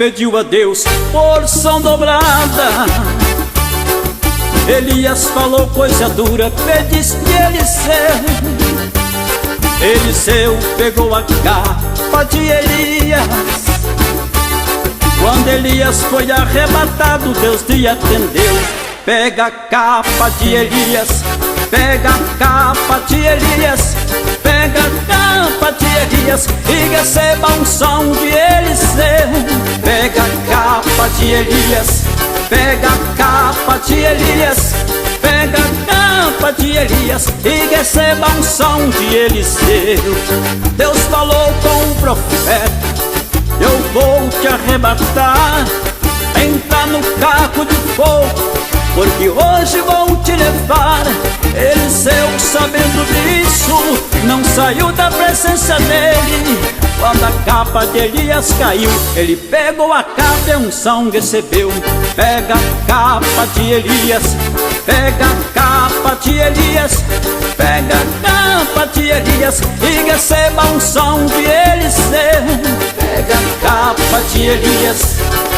pediu a Deus porção dobrada. Elias falou coisa dura, pedisse Eliseu. Eliseu pegou a capa de Elias. Quando Elias foi arrebatado, Deus lhe atendeu. Pega a capa de Elias, pega a capa de Elias, pega a capa de Elias e receba a unção de Eliseu. Pega a capa de Elias, pega a capa de Elias, pega a capa de Elias e receba a unção de Eliseu. Deus falou com o profeta: eu vou te arrebatar, entra no carro de fogo, porque hoje vou te levar. Eliseu, sabendo disso, não saiu da presença dele. Quando a capa de Elias caiu, ele pegou a capa e a unção recebeu. Pega a capa de Elias, pega a capa de Elias, pega a capa de Elias e receba a unção de Eliseu. Pega a capa de Elias,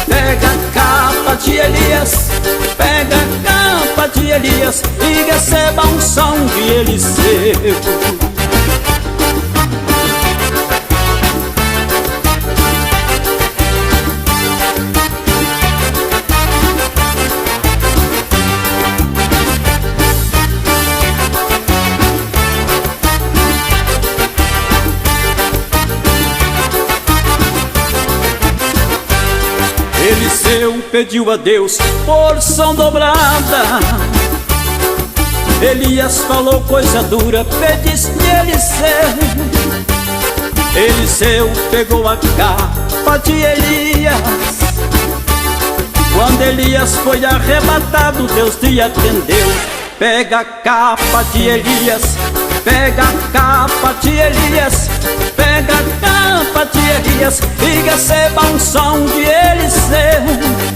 pega a capa de Elias, pega a capa de Elias e receba a unção de Eliseu. Eliseu pediu a Deus porção dobrada. Elias falou coisa dura, pedisse Eliseu. Eliseu pegou a capa de Elias. Quando Elias foi arrebatado, Deus lhe atendeu. Pega a capa de Elias, pega a capa de Elias, pega a capa de Elias e receba a unção de Eliseu.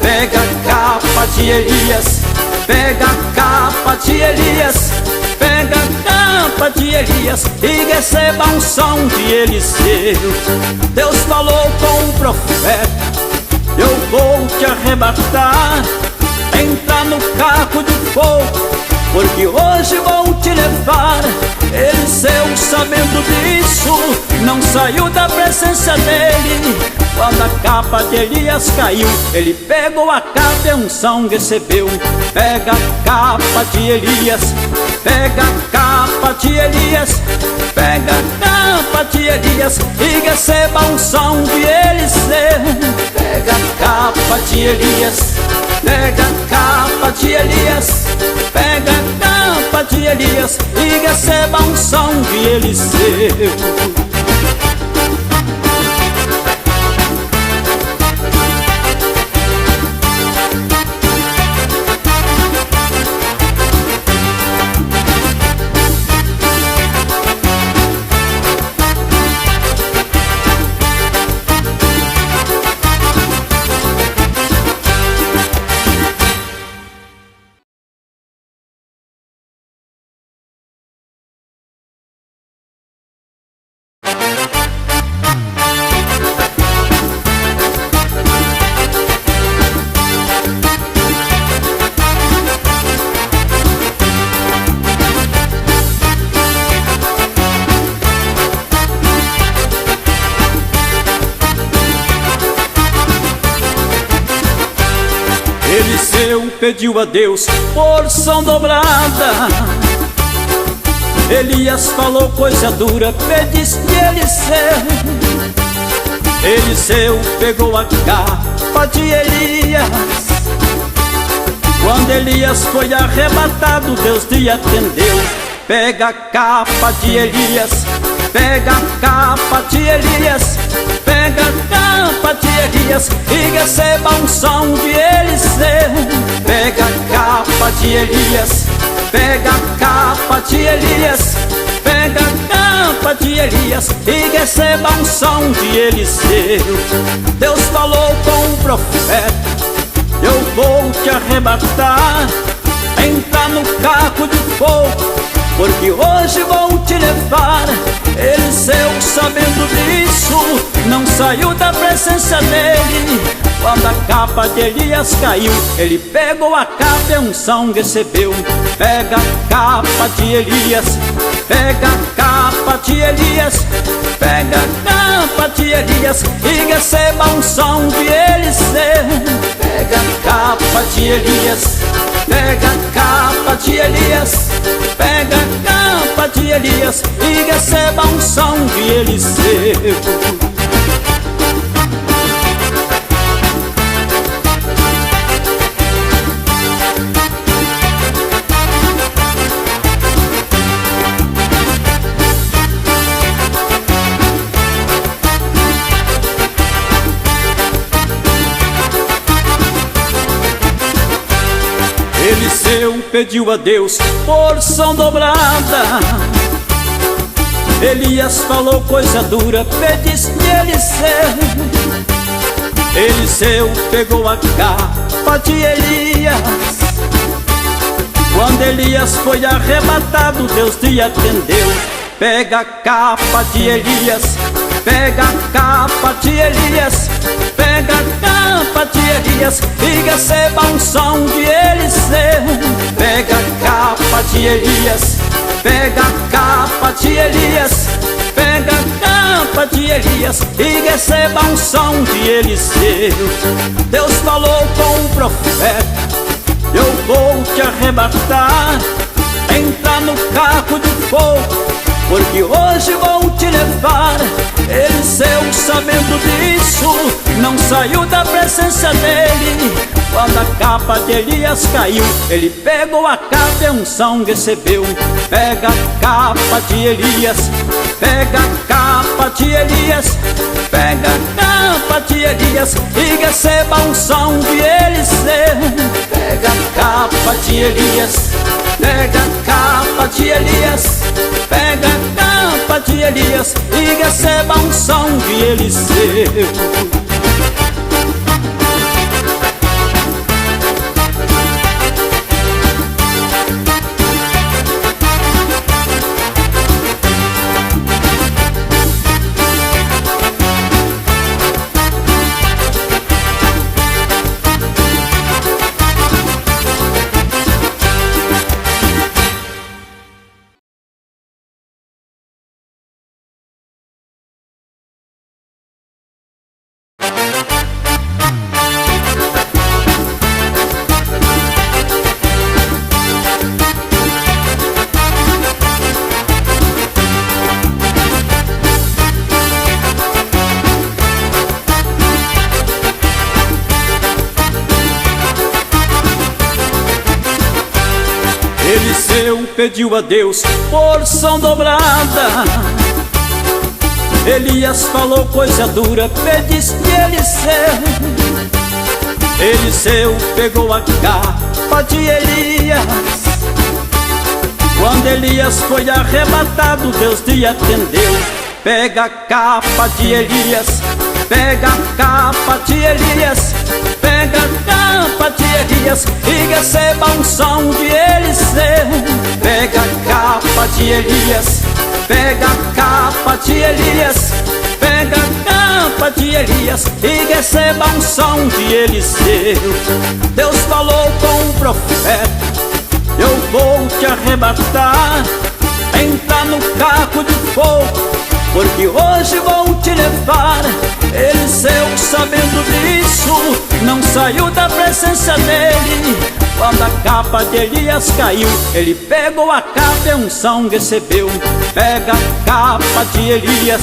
Pega a capa de Elias, pega a capa de Elias, pega a capa de Elias e receba a unção de Eliseu. Deus falou com o profeta: eu vou te arrebatar, entra no carro de fogo, porque hoje vou te levar. Eliseu, sabendo disso, não saiu da presença dele. Quando a capa de Elias caiu, ele pegou a capa e a unção recebeu. Pega a capa de Elias, pega a capa de Elias, pega a capa de Elias e receba a unção de Eliseu. Pega a capa de Elias, pega a capa de Elias, pega a capa de Elias e receba a unção de Eliseu. Eliseu pediu a Deus porção dobrada. Elias falou coisa dura, pedisse Eliseu. Eliseu pegou a capa de Elias. Quando Elias foi arrebatado, Deus lhe atendeu. Pega a capa de Elias, pega a capa de Elias, pega a capa de Elias e receba a unção de Eliseu. Pega a capa de Elias, pega a capa de Elias, pega a capa de Elias e receba a unção de Eliseu. Deus falou com o profeta: eu vou te arrebatar, entra no carro de fogo, porque hoje vou te levar. Eliseu, sabendo disso, não saiu da presença dele. Quando a capa de Elias caiu, ele pegou a capa e a unção recebeu. Pega a capa de Elias, pega a capa de Elias, pega a capa de Elias e receba a unção de Eliseu. Pega a capa de Elias, pega a capa de Elias, pega a capa de Elias e receba a unção de Eliseu. Eliseu pediu a Deus porção dobrada. Elias falou coisa dura, pedisse Eliseu. Eliseu pegou a capa de Elias. Quando Elias foi arrebatado, Deus lhe atendeu. Pega a capa de Elias, pega a capa de Elias, pega a capa de Elias e receba a unção de Eliseu. Pega a capa de Elias, pega a capa de Elias, pega a capa de Elias e receba a unção de Eliseu. Deus falou com o profeta: eu vou te arrebatar, entrar no carro de fogo, porque hoje vou te levar. Eliseu, sabendo disso, não saiu da presença dele. Quando a capa de Elias caiu, ele pegou a capa e a unção recebeu. Pega a capa de Elias, pega a capa de Elias, pega a capa de Elias e receba a unção de Eliseu. Pega a capa de Elias, pega a capa de Elias, pega a capa de Elias e receba a unção de Eliseu. Eliseu pediu a Deus porção dobrada. Elias falou coisa dura, pedisse Eliseu. Eliseu pegou a capa de Elias. Quando Elias foi arrebatado, Deus lhe atendeu. Pega a capa de Elias, pega a capa de Elias, pega a capa de Elias e receba a unção de Eliseu. Pega a capa de Elias, pega a capa de Elias, pega a capa de Elias e receba a unção de Eliseu. Deus falou com o profeta: eu vou te arrebatar, entrar no carro de fogo, porque hoje vou te levar. Eliseu, sabendo disso, não saiu da presença dele. Quando a capa de Elias caiu, ele pegou a capa e a unção recebeu. Pega a capa de Elias,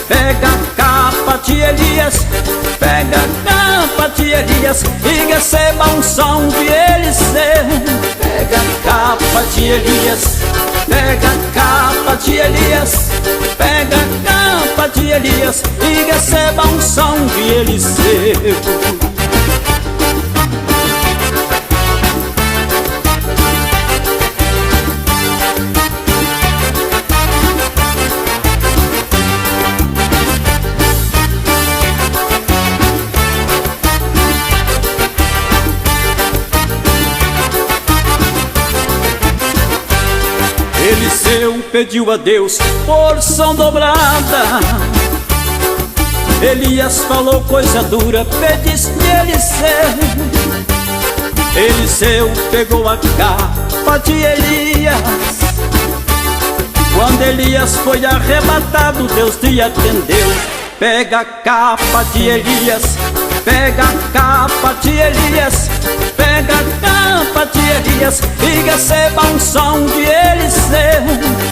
pega a capa de Elias, pega a capa de Elias e receba a unção de Eliseu. Pega a capa de Elias, pega a capa de Elias, pega a capa de Elias e receba a unção de Eliseu. Eliseu pediu a Deus porção dobrada. Elias falou coisa dura, pediste Eliseu. Eliseu pegou a capa de Elias. Quando Elias foi arrebatado, Deus te atendeu. Pega a capa de Elias, pega a capa de Elias, pega a capa de Elias e receba um som de Eliseu.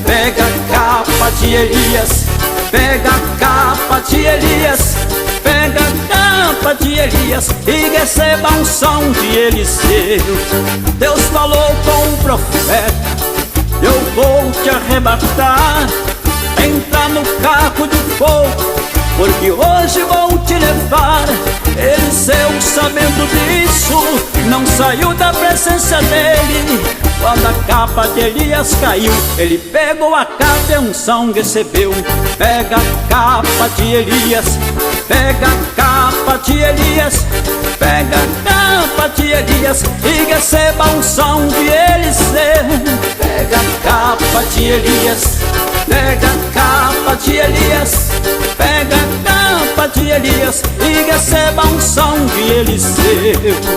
Pega a capa de Elias, pega a capa de Elias, pega a capa de Elias e receba um som de Eliseu. Deus falou com o profeta: eu vou te arrebatar, entra no carro de fogo, porque hoje vou te levar. Eliseu, sabendo disso, não saiu da presença dele. Quando a capa de Elias caiu, ele pegou a capa e a unção recebeu. Pega a capa de Elias, pega a capa de Elias, pega a capa de Elias e receba a unção de Eliseu. Pega a capa de Elias, pega a capa de Elias, pega a capa de Elias e receba a unção de Eliseu.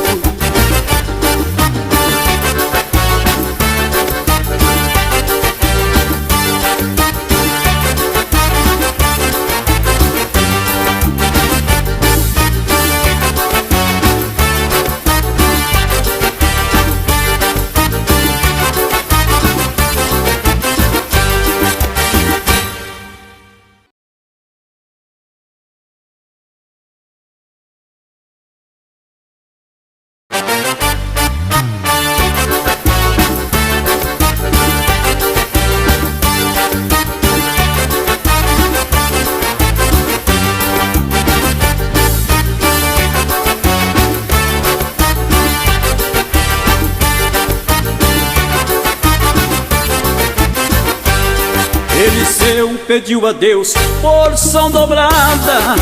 Eliseu pediu a Deus porção dobrada.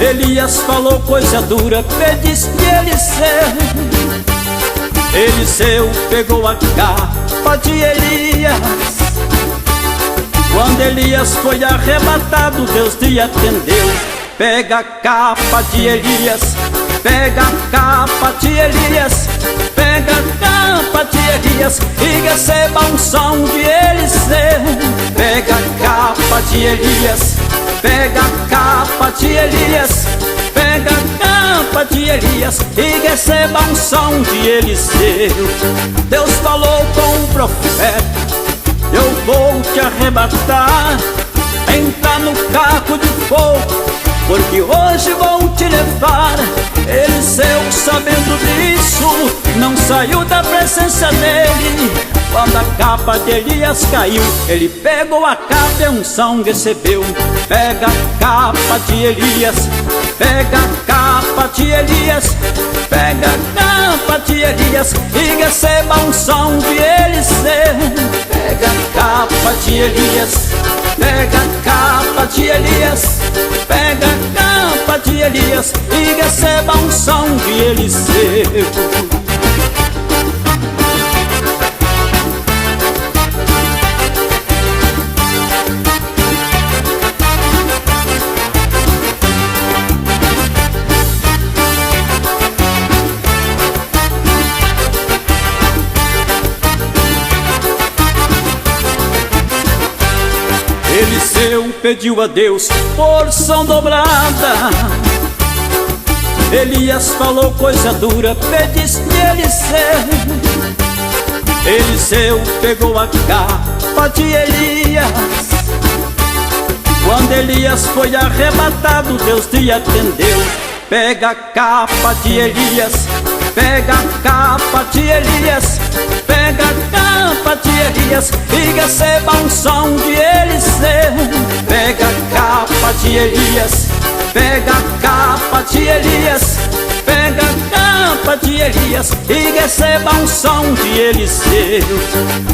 Elias falou coisa dura, pediste Eliseu. Eliseu pegou a capa de Elias. Quando Elias foi arrebatado, Deus te atendeu. Pega a capa de Elias, pega a capa de Elias, pega a capa de Elias e receba a unção de Eliseu. Pega a capa de Elias, pega a capa de Elias, pega a capa de Elias e receba a unção de Eliseu. Deus falou com o profeta: eu vou te arrebatar, entra no carro de fogo, porque hoje vou te levar. Eliseu, sabendo disso, não saiu da presença dele. Quando a capa de Elias caiu, ele pegou a capa e a unção recebeu. Pega a capa de Elias, pega a capa de Elias, pega a capa de Elias e receba a unção de Eliseu. Pega a capa de Elias, pega a capa de Elias, pega a capa de Elias e receba a unção de Eliseu. Eliseu pediu a Deus porção dobrada. Elias falou coisa dura, pediste Eliseu. Eliseu pegou a capa de Elias. Quando Elias foi arrebatado, Deus te atendeu. Pega a capa de Elias, pega a capa de Elias, pega a capa de Elias e receba a unção de Eliseu. Pega a capa de Elias, pega a capa de Elias, pega a capa de Elias e receba a unção de Eliseu.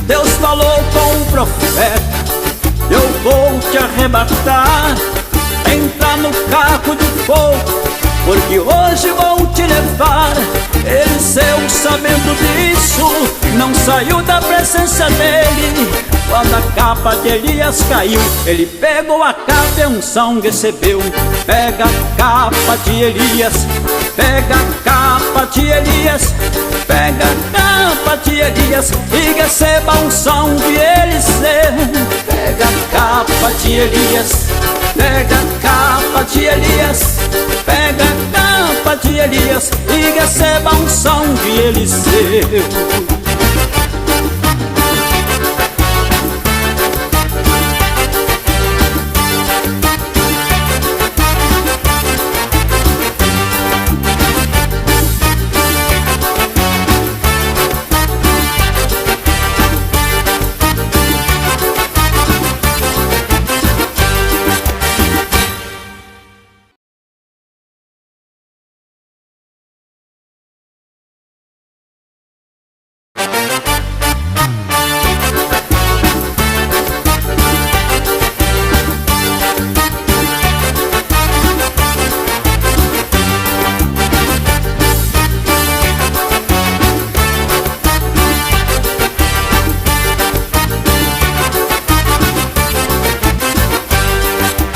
Deus falou com o profeta: eu vou te arrebatar, entra no carro de fogo, porque hoje vou te levar. Eliseu, sabendo disso, não saiu da presença dele. Quando a capa de Elias caiu, ele pegou a capa e unção recebeu. Pega a capa de Elias, pega a capa de Elias, pega a capa de Elias e receba a unção de Eliseu. Pega a capa de Elias, pega a capa de Elias, pega a capa de Elias e receba a unção de Eliseu.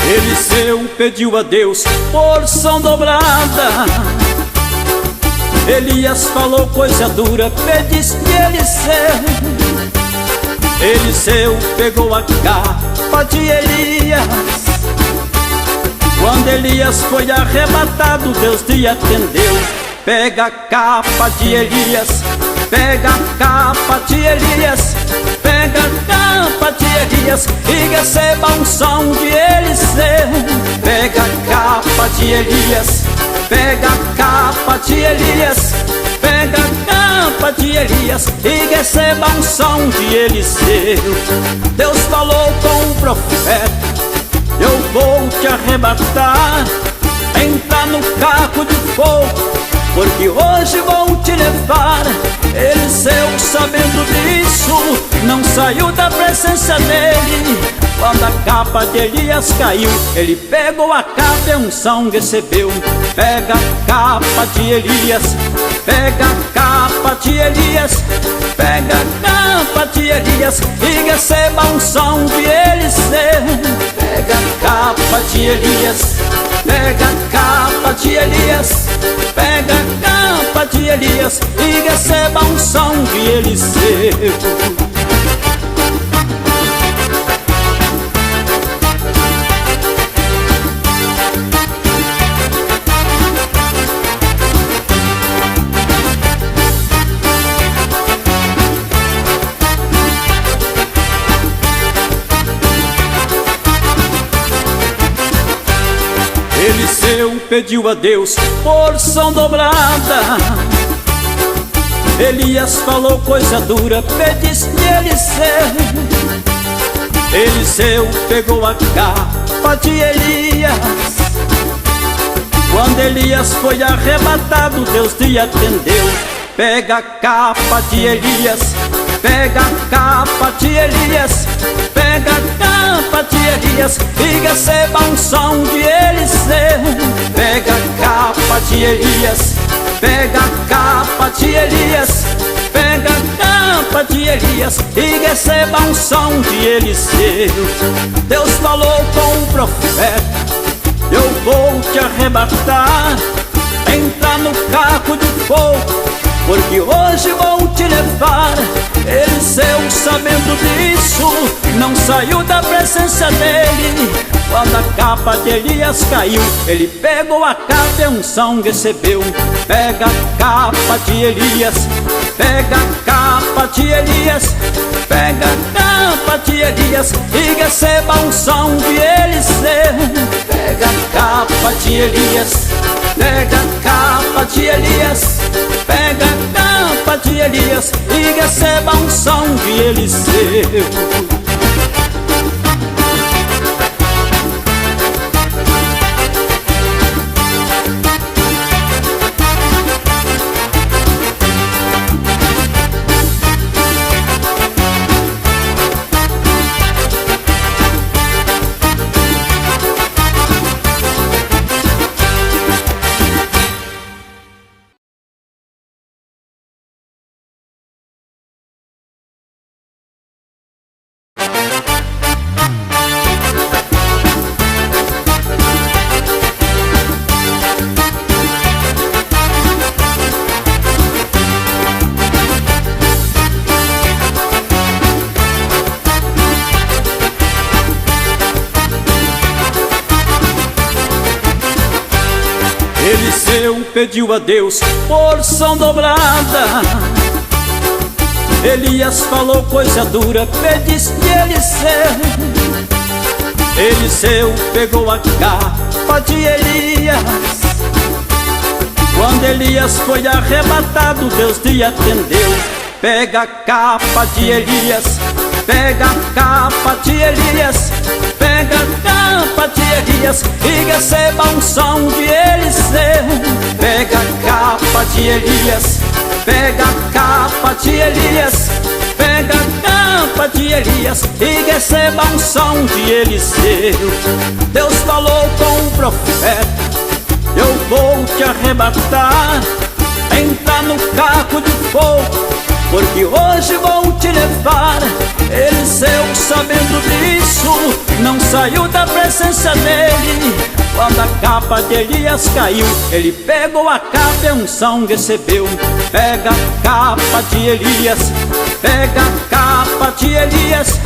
Eliseu pediu a Deus porção dobrada. Elias falou coisa dura, pediste Eliseu. Eliseu pegou a capa de Elias. Quando Elias foi arrebatado, Deus lhe atendeu. Pega a capa de Elias, pega a capa de Elias, pega a capa de Elias e receba a unção de Eliseu. Pega a capa de Elias, pega a capa de Elias, pega a capa de Elias e receba a unção de Eliseu. Deus falou com o profeta: eu vou te arrebatar, entra no carro de fogo, porque hoje vou te levar. Eliseu, sabendo disso, não saiu da presença dele. Quando a capa de Elias caiu, ele pegou a capa e a unção recebeu. Pega a capa de Elias, pega a capa de Elias, pega a capa de Elias e receba a unção de Eliseu. Pega a capa de Elias, pega a capa de Elias, pega a capa de Elias e receba a unção de Eliseu. Eliseu pediu a Deus porção dobrada. Elias falou coisa dura, pediste Eliseu. Eliseu pegou a capa de Elias. Quando Elias foi arrebatado, Deus lhe atendeu. Pega a capa de Elias, pega a capa de Elias, pega a capa de Elias e receba a unção de Eliseu. Pega a capa de Elias, pega a capa de Elias, pega a capa de Elias e receba a unção de Eliseu. Deus falou com o profeta: eu vou te arrebatar, entra no carro de fogo, porque hoje vou te levar. Eliseu, sabendo disso, não saiu da presença dele. Quando a capa de Elias caiu, ele pegou a capa e a unção recebeu. Pega a capa de Elias, pega a capa de Elias, pega a capa de Elias e receba a unção de Eliseu. Pega a capa de Elias, pega a capa de Elias, pega a capa de Elias e receba a unção de Eliseu. pediu a Deus porção dobrada. Elias falou coisa dura, pedisse Eliseu. Eliseu pegou a capa de Elias. Quando Elias foi arrebatado, Deus lhe atendeu. Pega a capa de Elias, pega a capa de Elias, pega a capa de Elias e receba a unção de Eliseu. Pega a capa de Elias, pega a capa de Elias, pega a capa de Elias e receba a unção de Eliseu. Deus falou com o profeta: eu vou te arrebatar, entra no carro de fogo, porque hoje vou te levar. Eliseu, sabendo disso, não saiu da presença dele. Quando a capa de Elias caiu, ele pegou a capa e a unção recebeu. Pega a capa de Elias, pega a capa de Elias,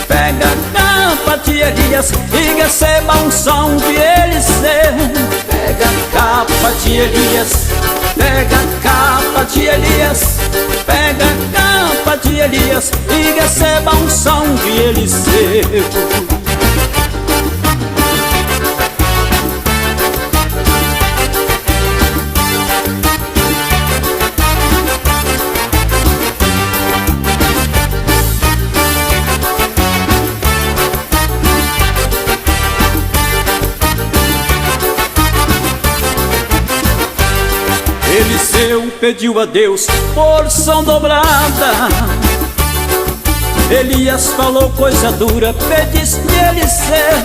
pega a capa de Elias e receba a unção de Eliseu. Pega a capa de Elias, pega a capa de Elias, pega a capa de Elias e receba a unção de Eliseu. Eliseu pediu a Deus porção dobrada. Elias falou coisa dura, pedisse Eliseu.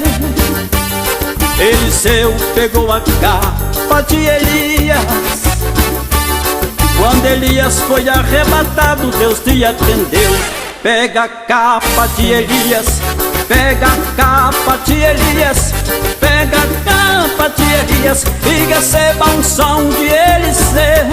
Eliseu pegou a capa de Elias. Quando Elias foi arrebatado, Deus lhe atendeu. Pega a capa de Elias, pega a capa de Elias, pega a capa de Elias e receba a unção de Eliseu.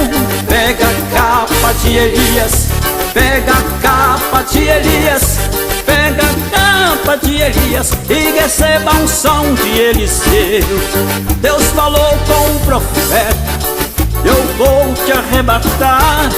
Pega a capa de Elias, pega a capa de Elias, pega a capa de Elias e receba a unção de Eliseu. Deus falou com o profeta: eu vou te arrebatar,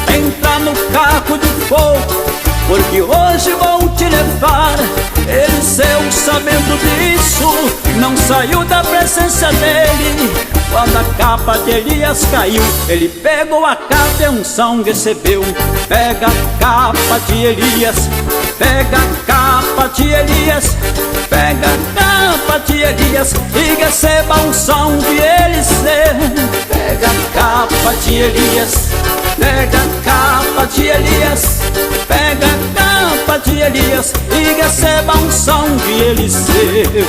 entra no carro de fogo, porque hoje vou te levar. Eliseu, sabendo disso, não saiu da presença dele. Quando a capa de Elias caiu, ele pegou a capa e a unção recebeu. Pega a capa de Elias, pega a capa de Elias, pega a capa de Elias e receba a unção de Eliseu. Pega a capa de Elias, pega a capa de Elias, pega a capa de Elias e receba a unção de Eliseu.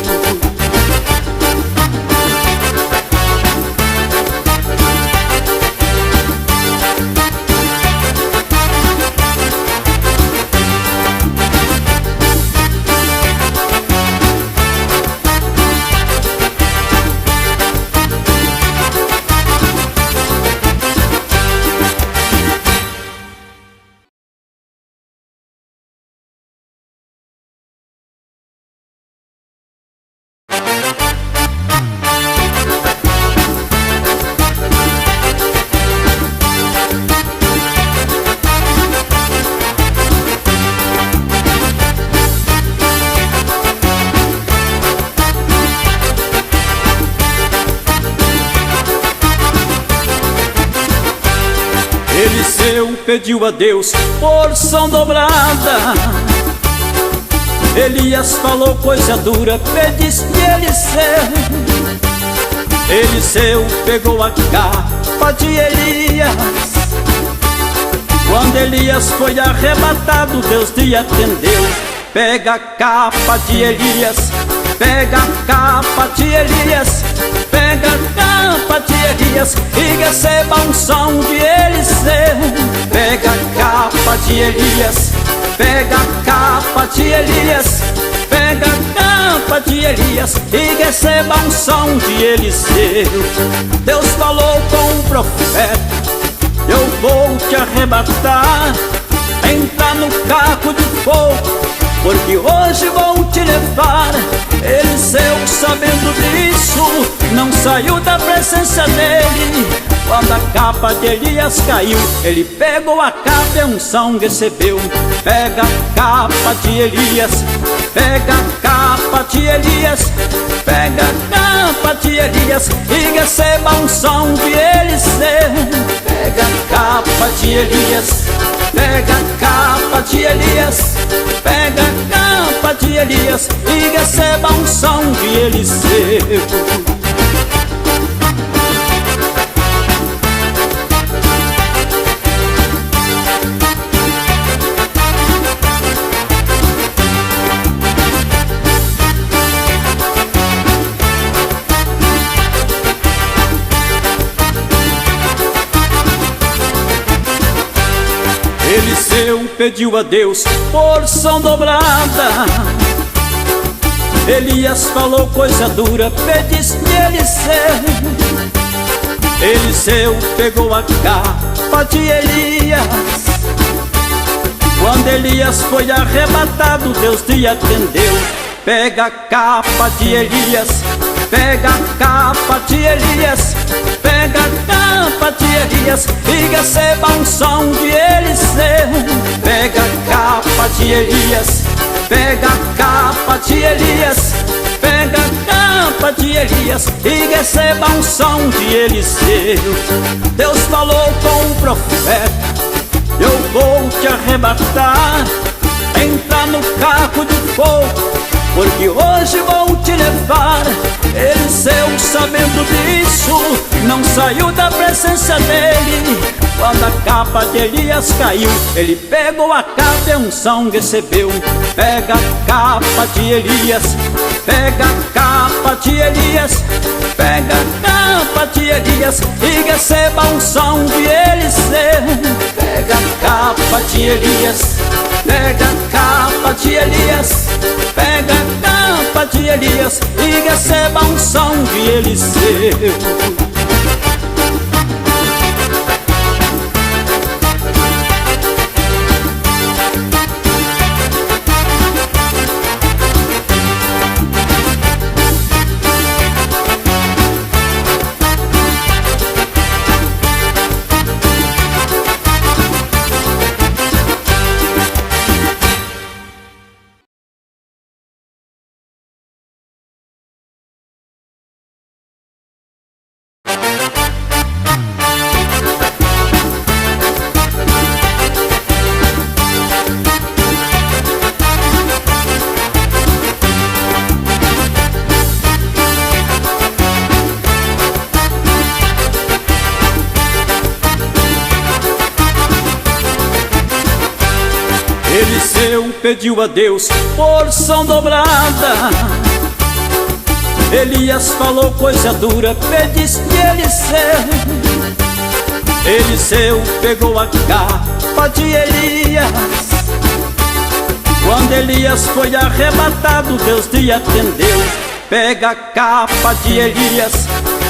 Eliseu pediu a Deus porção dobrada. Elias falou coisa dura, pedisse Eliseu. Eliseu pegou a capa de Elias. Quando Elias foi arrebatado, Deus lhe atendeu. Pega a capa de Elias, pega a capa de Elias, pega a capa de Elias e receba a unção de Eliseu. Pega a capa de Elias, pega a capa de Elias, pega a capa de Elias e receba a unção de Eliseu. Deus falou com o profeta: eu vou te arrebatar, entra no carro de fogo, porque hoje vou te levar. Eliseu, sabendo disso, não saiu da presença dele. Quando a capa de Elias caiu, ele pegou a capa e unção recebeu. Pega a capa de Elias, pega a capa de Elias, pega a capa de Elias e receba a unção de Eliseu. Pega a capa de Elias, pega a capa de Elias, pega a capa de Elias e receba a unção de Eliseu. Eliseu pediu a Deus porção dobrada. Elias falou coisa dura, pedisse Eliseu. Eliseu pegou a capa de Elias. Quando Elias foi arrebatado, Deus te atendeu. Pega a capa de Elias, pega a capa de Elias, pega a capa de Elias e receba a unção de Eliseu. Pega a capa de Elias, pega a capa de Elias, pega a capa de Elias e receba a unção de Eliseu. Deus falou com o profeta: eu vou te arrebatar, entra no carro de fogo, porque hoje vou te levar. Eliseu, sabendo disso, não saiu da presença dele. Quando a capa de Elias caiu, ele pegou a capa e a unção recebeu. Pega a capa de Elias, pega a capa de Elias, pega a capa de Elias e receba a unção de Eliseu. Pega a capa de Elias, pega a capa de Elias, pega a capa de Elias e receba a unção de Eliseu. Eliseu pediu a Deus porção dobrada. Elias falou coisa dura, pedisse Eliseu. Eliseu pegou a capa de Elias. Quando Elias foi arrebatado, Deus te atendeu. Pega a capa de Elias,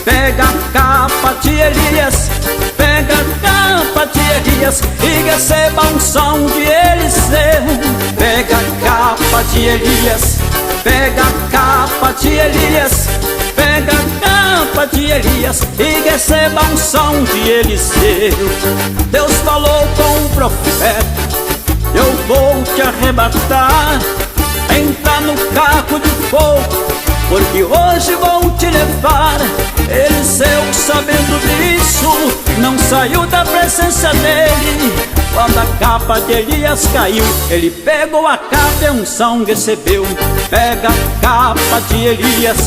pega a capa de Elias, pega a capa de Elias e receba a unção de Eliseu. Pega a capa de Elias, pega a capa de Elias, pega a capa de Elias e receba a unção de Eliseu. Deus falou com o profeta: eu vou te arrebatar, entra no carro de fogo, porque hoje vou te levar. Eliseu, sabendo disso, não saiu da presença dele. Quando a capa de Elias caiu, ele pegou a capa e a unção recebeu. Pega a capa de Elias,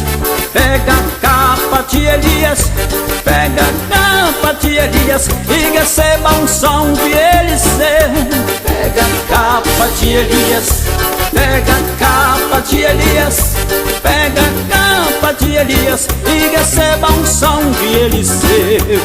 pega a capa de Elias, pega a capa de Elias e receba a unção de Eliseu. Pega a capa de Elias, pega a capa de Elias, pega a capa de Elias e receba a unção de Eliseu.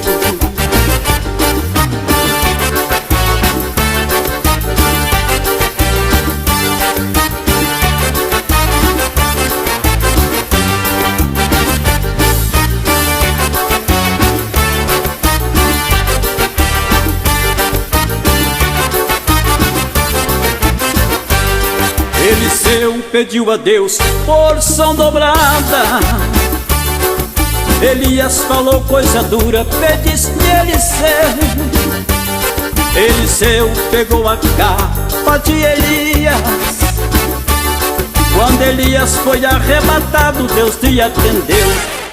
Eliseu pediu a Deus porção dobrada. Elias falou coisa dura, pedisse Eliseu. Eliseu pegou a capa de Elias. Quando Elias foi arrebatado, Deus lhe atendeu.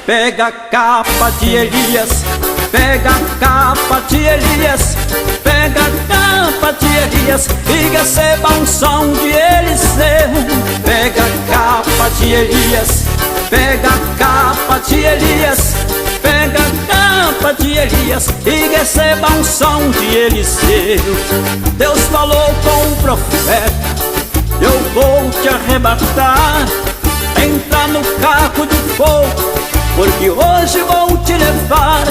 Pega a capa de Elias, pega a capa de Elias, pega a capa de Elias e receba um som de Eliseu. Pega a capa de Elias, pega a capa de Elias, pega a capa de Elias e receba um som de Eliseu. Deus falou com o profeta: eu vou te arrebatar, entra no carro de fogo, porque hoje vou te levar.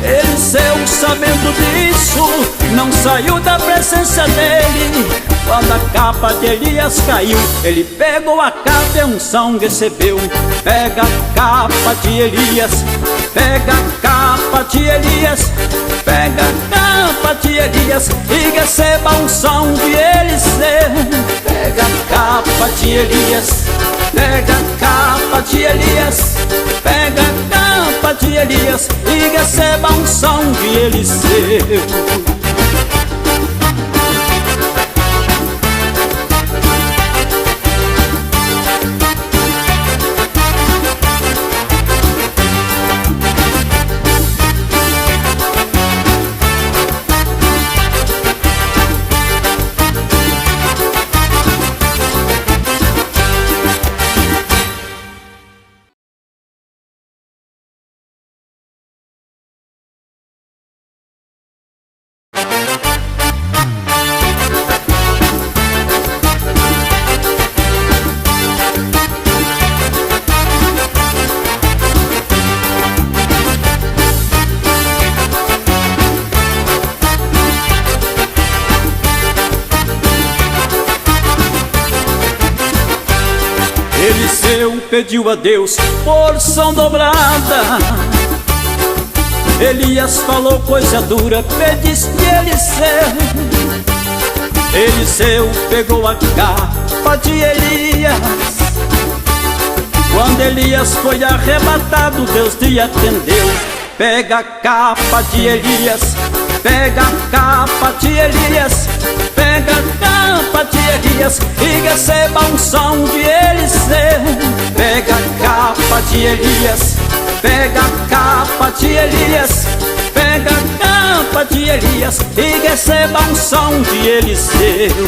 Eliseu, sabendo disso, não saiu da presença dele. Quando a capa de Elias caiu, ele pegou a capa e a unção recebeu. Pega a capa de Elias, pega a capa de Elias, pega a capa de Elias e receba a unção de Eliseu. Pega a capa de Elias, pega a capa de Elias, pega a capa de Elias e receba a unção de Eliseu. Eliseu pediu a Deus porção dobrada. Elias falou coisa dura, pedisse Eliseu. Eliseu pegou a capa de Elias. Quando Elias foi arrebatado, Deus lhe atendeu. Pega a capa de Elias, pega a capa de Elias, pega a capa de Elias e receba a unção de Eliseu. Pega a capa de Elias, pega a capa de Elias, pega a capa de Elias e receba a unção de Eliseu.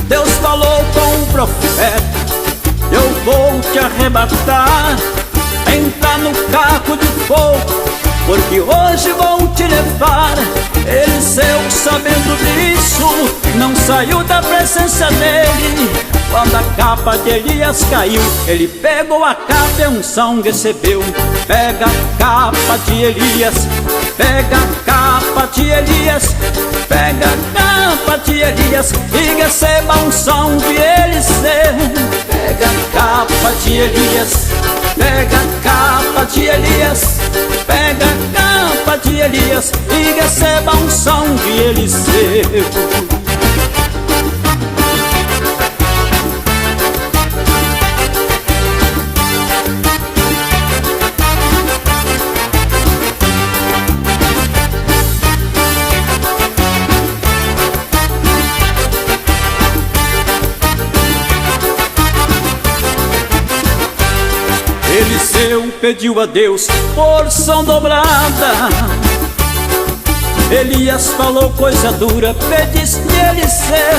Deus falou com o profeta: eu vou te arrebatar, entra no carro de fogo, porque hoje vou te levar. Eliseu, sabendo disso, não saiu da presença dele. Quando a capa de Elias caiu, ele pegou a capa e a unção recebeu. Pega a capa de Elias, pega a capa de Elias, pega a capa de Elias e receba a unção de Eliseu. Pega a capa de Elias, pega a capa de Elias, pega a capa de Elias e receba a unção de Eliseu. Eliseu pediu a Deus porção dobrada. Elias falou coisa dura, pedisse Eliseu.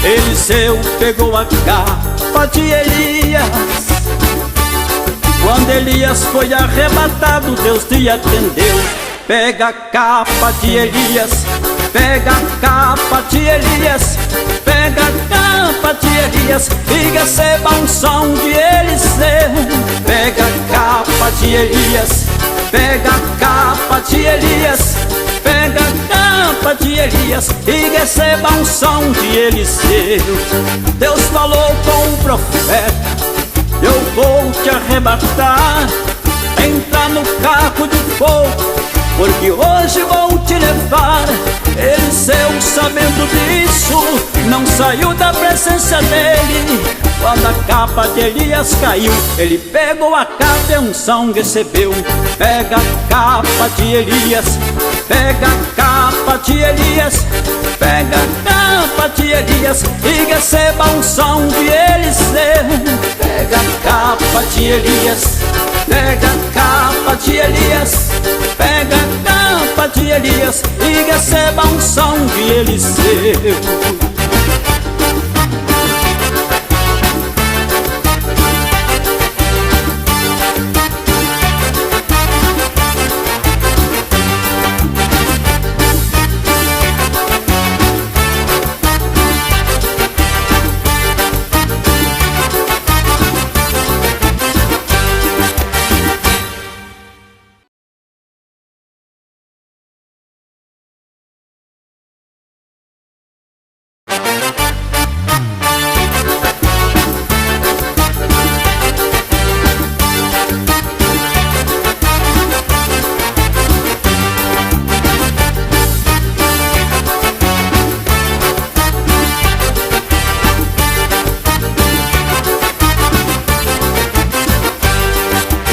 Eliseu pegou a capa de Elias. Quando Elias foi arrebatado, Deus lhe atendeu. Pega a capa de Elias, pega a capa de Elias, pega a capa de Elias e receba a unção de Eliseu. Pega a capa de Elias, pega a capa de Elias, pega a capa de Elias e receba a unção de Eliseu. Deus falou com o profeta: eu vou te arrebatar, entra no carro de fogo, porque hoje vou te levar. Eliseu, sabendo disso, não saiu da presença dele. Quando a capa de Elias caiu, ele pegou a capa e a unção recebeu. Pega a capa de Elias, pega a capa de Elias, pega a capa de Elias e receba a unção de Eliseu. Pega a capa de Elias, pega a capa de Elias, pega a capa de Elias e receba a unção de Eliseu.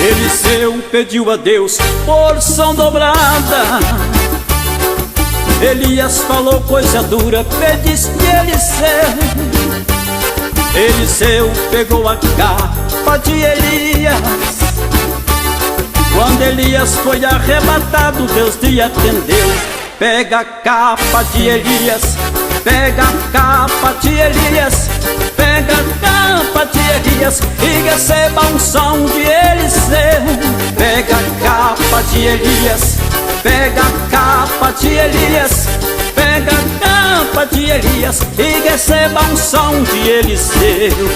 Eliseu pediu a Deus porção dobrada. Elias falou coisa dura, pedisse Eliseu. Eliseu pegou a capa de Elias. Quando Elias foi arrebatado, Deus lhe atendeu. Pega a capa de Elias, pega a capa de Elias, pega a capa de Elias e receba a unção de Eliseu. Pega a capa de Elias, pega a capa de Elias, pega a capa de Elias e receba a unção de Eliseu.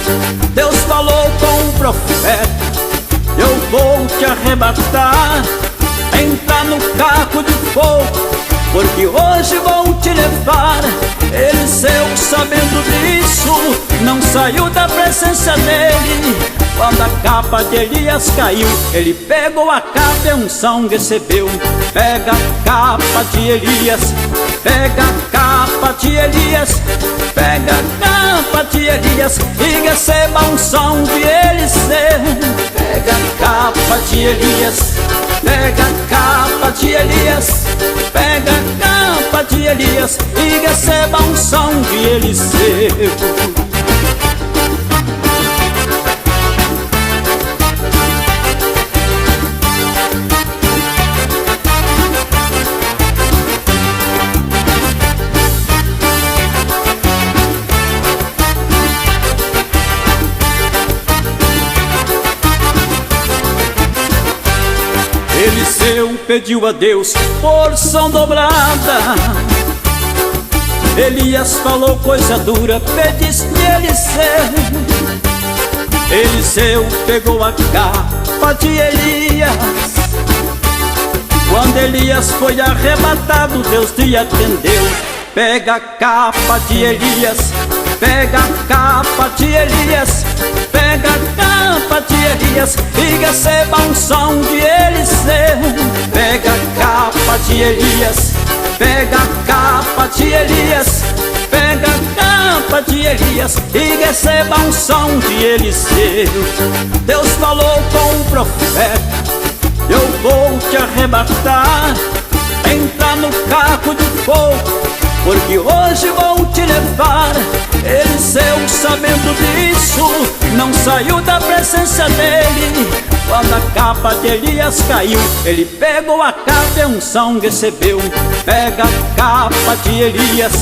Deus falou com o profeta: eu vou te arrebatar, entrar no carro de fogo, porque hoje vou te levar. Eliseu, sabendo disso, não saiu da presença dele. Quando a capa de Elias caiu, ele pegou a capa e a unção recebeu. Pega a capa de Elias, pega a capa de Elias, pega a capa de Elias e receba a unção de Eliseu. Pega a capa de Elias, pega a capa de Elias, pega a capa de Elias e receba a unção de Eliseu. Eliseu pediu a Deus porção dobrada. Elias falou coisa dura, pedisse Eliseu. Eliseu pegou a capa de Elias. Quando Elias foi arrebatado, Deus lhe atendeu. Pega a capa de Elias, pega a capa de Elias, pega a capa de Elias e receba a unção de Eliseu. Pega a capa de Elias, pega a capa de Elias, pega a capa de Elias e receba a unção de Eliseu. Deus falou com o profeta: eu vou te arrebatar, entrar no carro de fogo, porque hoje vou te levar. Eliseu, sabendo disso, não saiu da presença dele. Quando a capa de Elias caiu, ele pegou a capa e a unção recebeu. Pega a capa de Elias,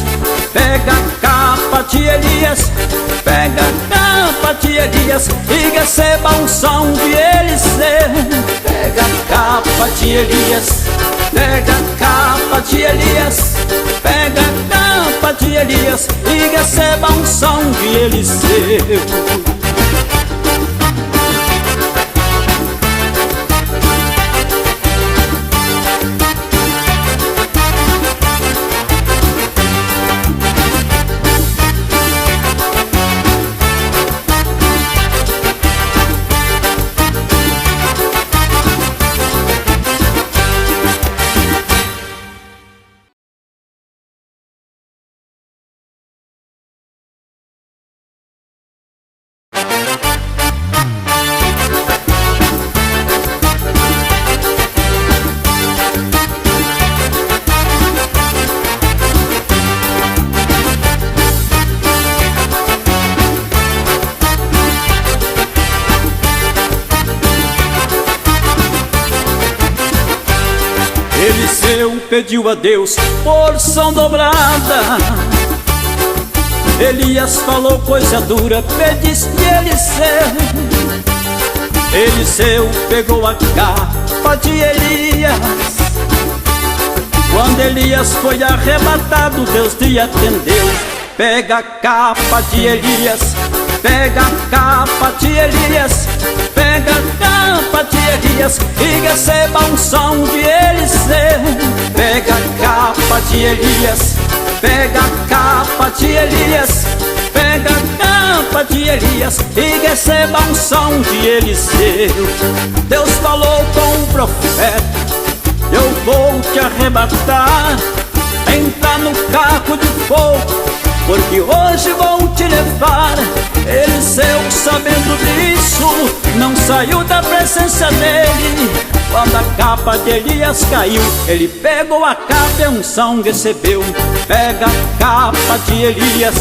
pega a capa de Elias, pega a capa de Elias e receba a unção de Eliseu. Pega a capa de Elias, pega a capa de Elias, pega a capa de Elias e receba a unção de Eliseu. pediu a Deus porção dobrada. Elias falou coisa dura, pedisse Eliseu. Eliseu pegou a capa de Elias. Quando Elias foi arrebatado, Deus lhe atendeu. Pega a capa de Elias, pega a capa de Elias, pega a capa de Elias e receba a unção de Eliseu. Pega a capa de Elias, pega a capa de Elias, pega a capa de Elias e receba a unção de Eliseu. Deus falou com o profeta: eu vou te arrebatar, entra no carro de fogo, porque hoje vou te levar. Eliseu, sabendo disso, não saiu da presença dele. Quando a capa de Elias caiu, ele pegou a capa e a unção recebeu. Pega a capa de Elias,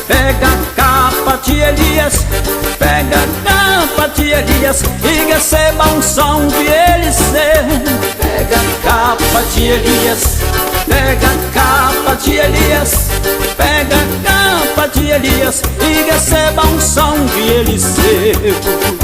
pega a capa de Elias, pega a capa de Elias e receba a unção de Eliseu. Pega a capa de Elias, pega a capa de Elias, pega a capa de Elias e receba a unção de Eliseu.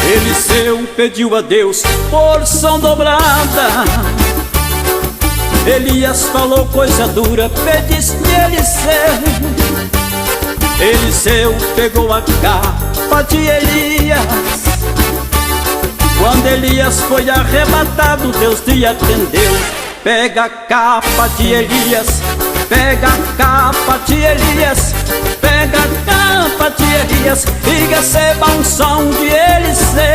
Eliseu pediu a Deus porção dobrada. Elias falou coisa dura, pedisse Eliseu. Eliseu pegou a capa de Elias. Quando Elias foi arrebatado, Deus lhe atendeu. Pega a capa de Elias, pega a capa de Elias, pega a capa de Elias e receba a unção de Eliseu.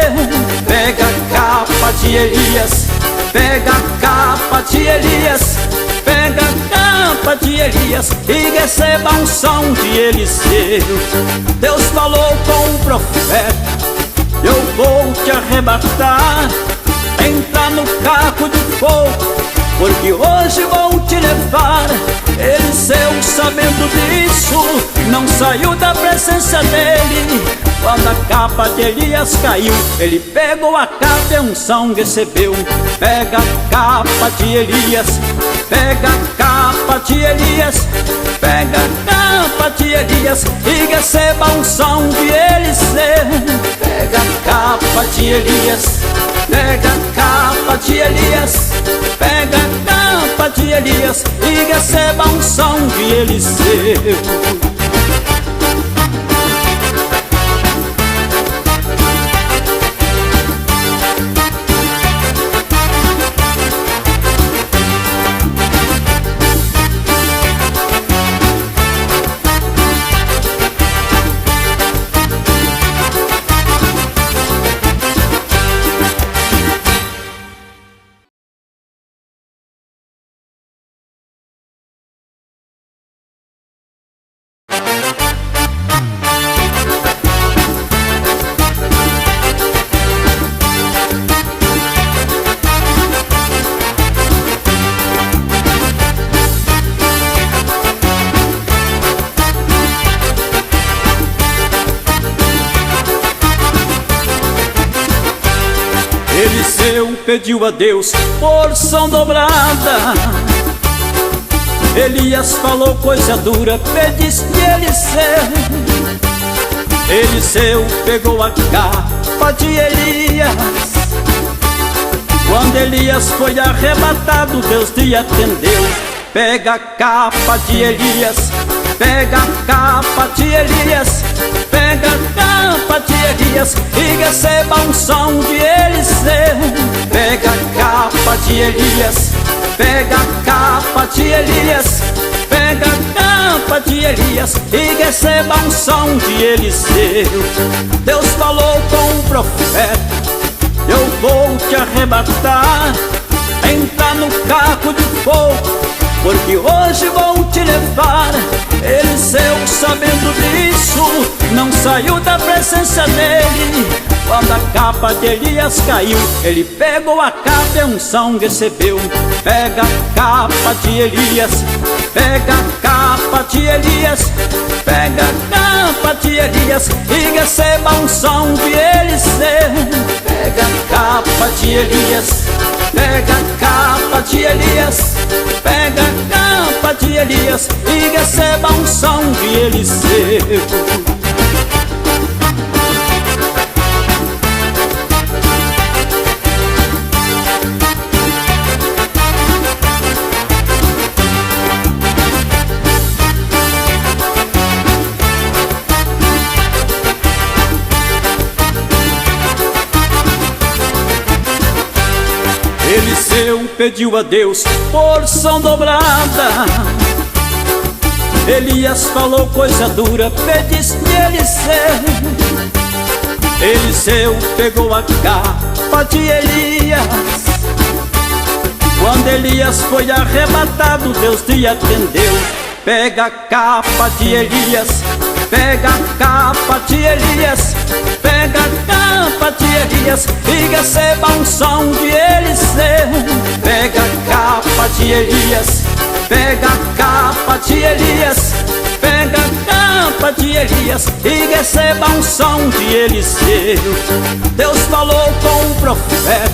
Pega a capa de Elias, pega a capa de Elias, pega a capa de Elias e receba a unção de Eliseu. Deus falou com o profeta: eu vou te arrebatar, entra no carro de fogo, porque hoje vou te levar. Eliseu, sabendo disso, não saiu da presença dele. Quando a capa de Elias caiu, ele pegou a capa e a unção recebeu. Pega a capa de Elias, pega a capa de Elias, pega a capa de Elias e receba a unção de Eliseu. Pega a capa de Elias, pega a capa de Elias, pega a capa de Elias e receba a unção de Eliseu. Eliseu pediu a Deus porção dobrada. Elias falou coisa dura, pedisse Eliseu. Eliseu pegou a capa de Elias. Quando Elias foi arrebatado, Deus lhe atendeu. Pega a capa de Elias, pega a capa de Elias, pega a capa de Elias e receba a unção de Eliseu. Pega a capa de Elias, pega a capa de Elias, pega a capa de Elias e receba a unção de Eliseu. Deus falou com o profeta: eu vou te arrebatar, entra no carro de fogo, porque hoje vou te levar. Eliseu, sabendo disso, não saiu da presença dele. Quando a capa de Elias caiu, ele pegou a capa e unção recebeu. Pega a capa de Elias, pega a capa de Elias, pega a capa de Elias e receba a unção de Eliseu. Pega a capa de Elias, pega a capa de Elias, pega a capa de Elias e receba a unção de Eliseu. Eliseu pediu a Deus porção dobrada. Elias falou coisa dura, pediste Eliseu. Eliseu pegou a capa de Elias. Quando Elias foi arrebatado, Deus te atendeu. Pega a capa de Elias, pega a capa de Elias, pega a capa de Elias e receba a unção de Eliseu. Pega a capa de Elias, pega a capa de Elias, pega a capa de Elias e receba a unção de Eliseu. Deus falou com o profeta: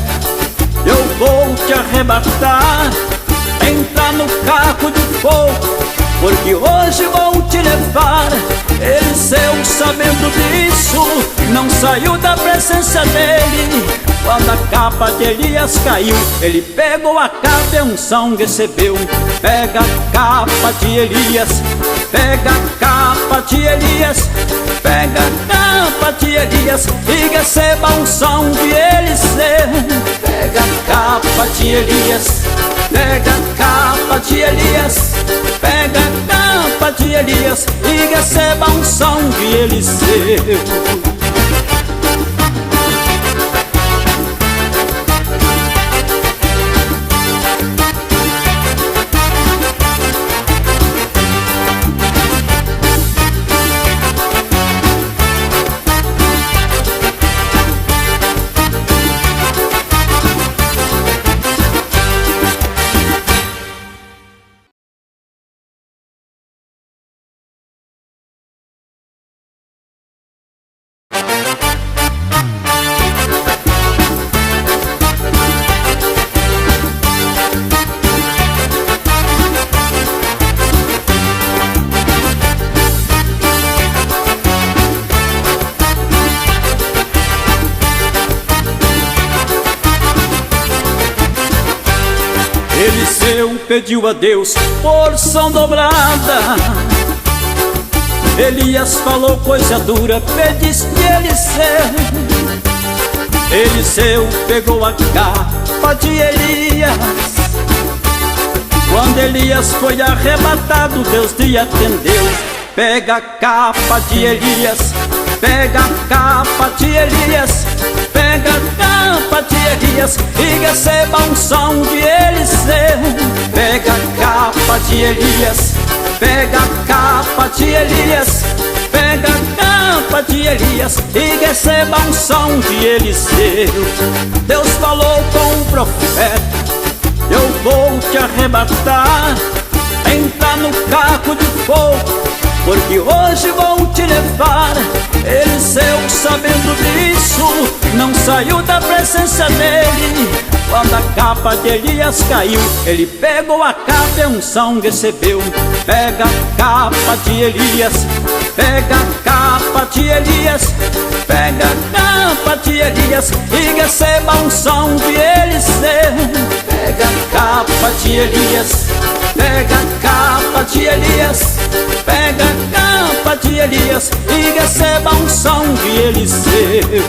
eu vou te arrebatar, entra no carro de fogo, porque hoje vou te levar. Eliseu, sabendo disso, não saiu da presença dele. Quando a capa de Elias caiu, ele pegou a capa e a unção recebeu. Pega a capa de Elias, pega a capa de Elias, pega a capa de Elias e receba a unção de Eliseu. Pega a capa de Elias, pega a capa de Elias, pega a capa de Elias e receba a unção de Eliseu. Eliseu pediu a Deus porção dobrada. Elias falou coisa dura, pediste Eliseu. Eliseu pegou a capa de Elias. Quando Elias foi arrebatado, Deus te atendeu. Pega a capa de Elias, pega a capa de Elias, pega a capa de Elias e receba a unção de Eliseu. Pega a capa de Elias, pega a capa de Elias, pega a capa de Elias e receba a unção de Eliseu. Deus falou com o profeta: eu vou te arrebatar, entra no carro de fogo, porque hoje vou te levar. Eliseu, sabendo disso, não saiu da presença dele. Quando a capa de Elias caiu, ele pegou a capa e a unção recebeu. Pega a capa de Elias, pega a capa de Elias, pega a capa de Elias e receba a unção de Eliseu. Pega a capa de Elias, pega a capa de Elias, pega a capa de Elias e receba a unção de Eliseu.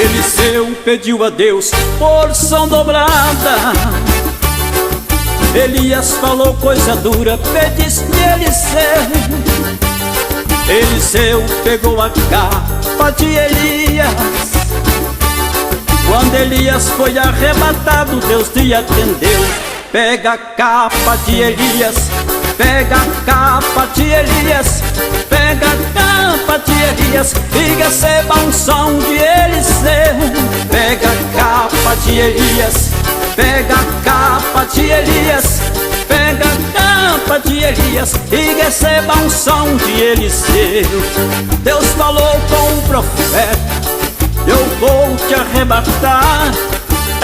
Eliseu pediu a Deus porção dobrada. Elias falou coisa dura, pedisse Eliseu. Eliseu pegou a capa de Elias. Quando Elias foi arrebatado, Deus lhe atendeu. Pega a capa de Elias, pega a capa de Elias, pega a capa de Elias e receba a unção de Eliseu. Pega a capa de Elias, pega a capa de Elias, pega a capa de Elias e receba a unção de Eliseu. Deus falou com o profeta: eu vou te arrebatar,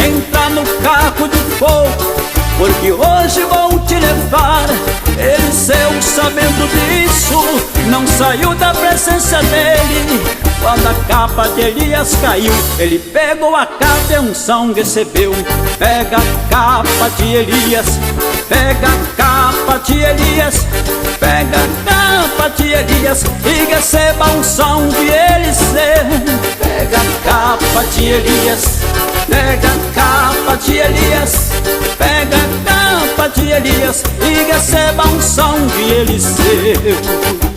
entrar no carro de fogo, porque hoje vou te levar. Eliseu, sabendo disso, não saiu da presença dele. Quando a capa de Elias caiu, ele pegou a capa e a unção recebeu. Pega a capa de Elias, pega a capa de Elias, pega a capa de Elias e receba a unção de Eliseu. Pega a capa de Elias, pega a capa de Elias, pega a capa de Elias e receba a unção de Eliseu.